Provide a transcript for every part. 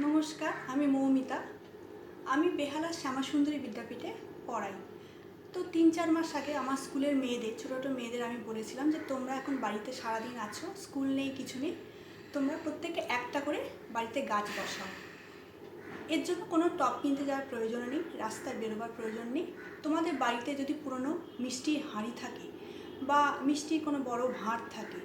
নমস্কার, আমি মৌমিতা। আমি বেহালার শ্যামাসুন্দরী বিদ্যাপীঠে পড়াই। তো ৩-৪ মাস আগে আমার স্কুলের মেয়েদের, ছোটো ছোটো মেয়েদের আমি বলেছিলাম যে তোমরা এখন বাড়িতে সারাদিন আছো, স্কুল নেই, কিছু নেই, তোমরা প্রত্যেকে একটা করে বাড়িতে গাছ বসাও। এর জন্য কোনো টব কিনতে যাওয়ার প্রয়োজন নেই, রাস্তায় বেরোবার প্রয়োজন নেই। তোমাদের বাড়িতে যদি পুরনো মিষ্টির হাঁড়ি থাকে বা মিষ্টির কোনো বড় ভাঁড় থাকে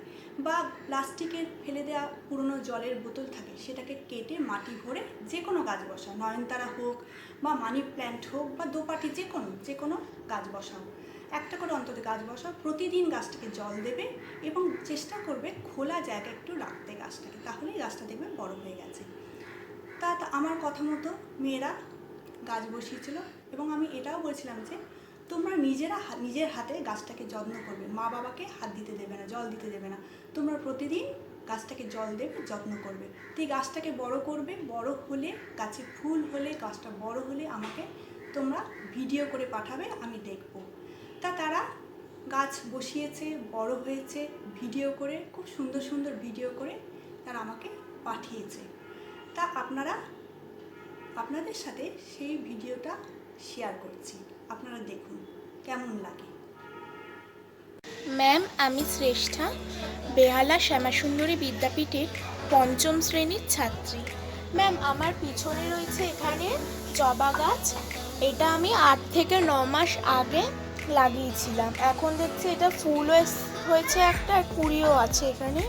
বা প্লাস্টিকের ফেলে দেওয়া পুরনো জলের বোতল থাকে, সেটাকে কেটে মাটি ভরে যে কোনো গাছ বসাও, নয়নতারা হোক বা মানি প্ল্যান্ট হোক বা দোপাটি, যে কোনো গাছ বসাও। একটা করে অন্তত গাছ বসাও, প্রতিদিন গাছটাকে জল দেবে এবং চেষ্টা করবে খোলা জায়গা একটু রাখতে গাছটাকে, তাহলেই গাছটা দেখবে বড় হয়ে গেছে। তা আমার কথা মতো মেয়েরা গাছ বসিয়েছিল এবং আমি এটাও বলছিলাম যে তোমরা নিজের হাতে গাছটাকে যত্ন করবে, মা বাবাকে হাত দিতে দেবে না, জল দিতে দেবে না, তোমরা প্রতিদিন গাছটাকে জল দেবে, যত্ন করবে। তো এই গাছটাকে বড় করবে, বড় হলে, গাছে ফুল হলে, গাছটা বড় হলে আমাকে তোমরা ভিডিও করে পাঠাবে, আমি দেখব। তারা গাছ বসিয়েছে, বড় হয়েছে, ভিডিও করে, খুব সুন্দর সুন্দর ভিডিও করে তারা আমাকে পাঠিয়েছে। তা আপনাদের সাথে সেই ভিডিওটা শেয়ার করছি, আপনারা দেখুন কেমন লাগে। ম্যাম, আমি শ্রেষ্ঠা, বেহালা শ্যামাসুন্দরী বিদ্যাপীঠের ৫ম শ্রেণীর ছাত্রী। ম্যাম, আমার পিছনে রয়েছে এখানে জবা গাছ। এটা আমি ৮ থেকে ৯ মাস আগে লাগিয়েছিলাম। এখন দেখছি এটা ফুল হয়েছে একটা, আর কুঁড়িও আছে এখানে।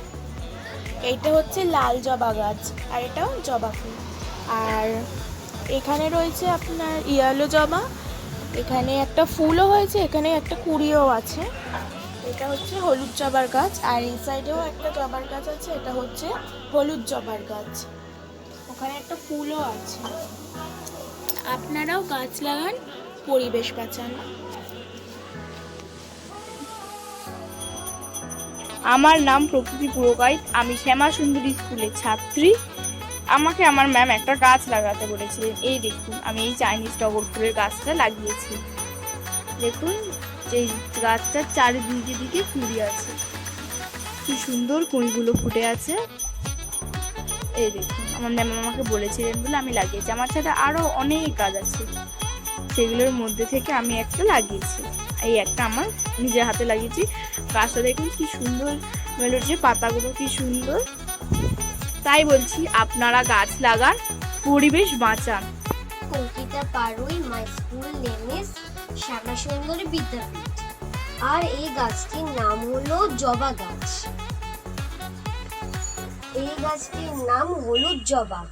এইটা হচ্ছে লাল জবা গাছ, আর এটাও জবা ফুল। আর এখানে রয়েছে আপনার ইয়েলো জবা, এখানে একটা ফুলও হয়েছে, এখানে একটা কুঁড়িও আছে। এটা হচ্ছে হলুদ জবার গাছ, আর এই সাইডেও একটা জবার গাছ আছে, এটা হচ্ছে হলুদ জবার গাছ, ওখানে একটা ফুলও আছে। আপনারাও গাছ লাগান, পরিবেশ বাঁচান। আমার নাম প্রকৃতি পুরকাইত, আমি শ্যামাসুন্দরী স্কুলের ছাত্রী। আমাকে আমার ম্যাম একটা গাছ লাগাতে বলেছিলেন। এই দেখুন, আমি এই চাইনিজ টগর ফুলের গাছটা লাগিয়েছি। দেখুন, এই গাছটার চারিদিকে কুঁড়ি আছে, কি সুন্দর কুঁড়িগুলো ফুটে আছে। এই দেখুন, আমার ম্যাম আমাকে বলেছিলেন বলে আমি লাগিয়েছি। আমার সাথে আরো অনেক গাছ আছে, সেগুলোর মধ্যে থেকে আমি একটা লাগিয়েছি। এই একটা আমার নিজের হাতে লাগিয়েছি। গাছটা দেখুন কি সুন্দর মেলেছে, পাতাগুলো কি সুন্দর। তাই বলছি, আপনারা গাছ লাগান, পরিবেশ বাঁচান। Ankita Parui, my school name is Shyamasundari Vidyapith, আর এই গাছটির নাম হলো জবা গাছ। এই গাছটির নাম হলুদ জবা।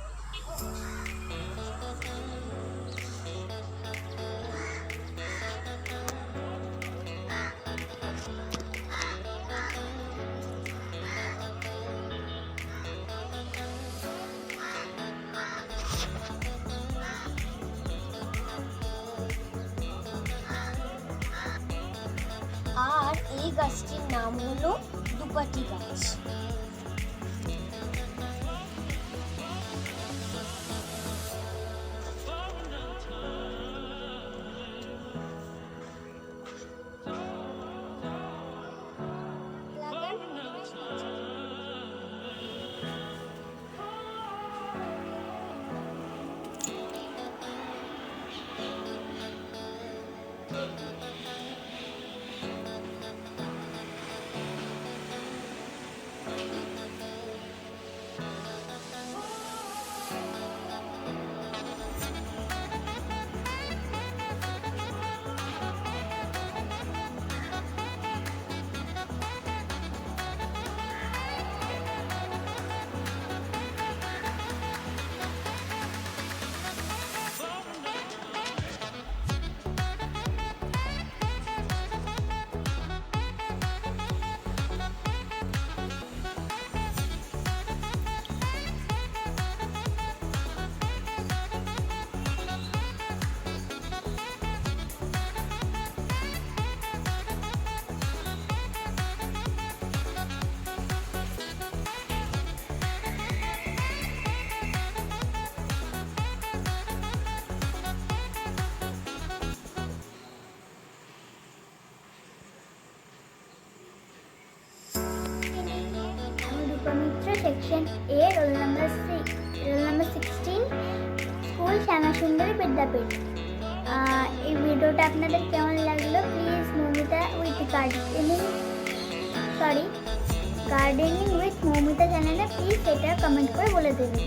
আর এই গাছটির নাম হলো দুপাটি গাছ। লাগান, পরিবেশ বাঁচান। Section A, roll number 16. Shyamasundari বিদ্যাপীঠ। এই ভিডিওটা আপনাদের কেমন লাগলো please Moumita with gardening with Moumita চ্যানেলে প্লিজ সেটা কমেন্ট করে বলে দেবেন।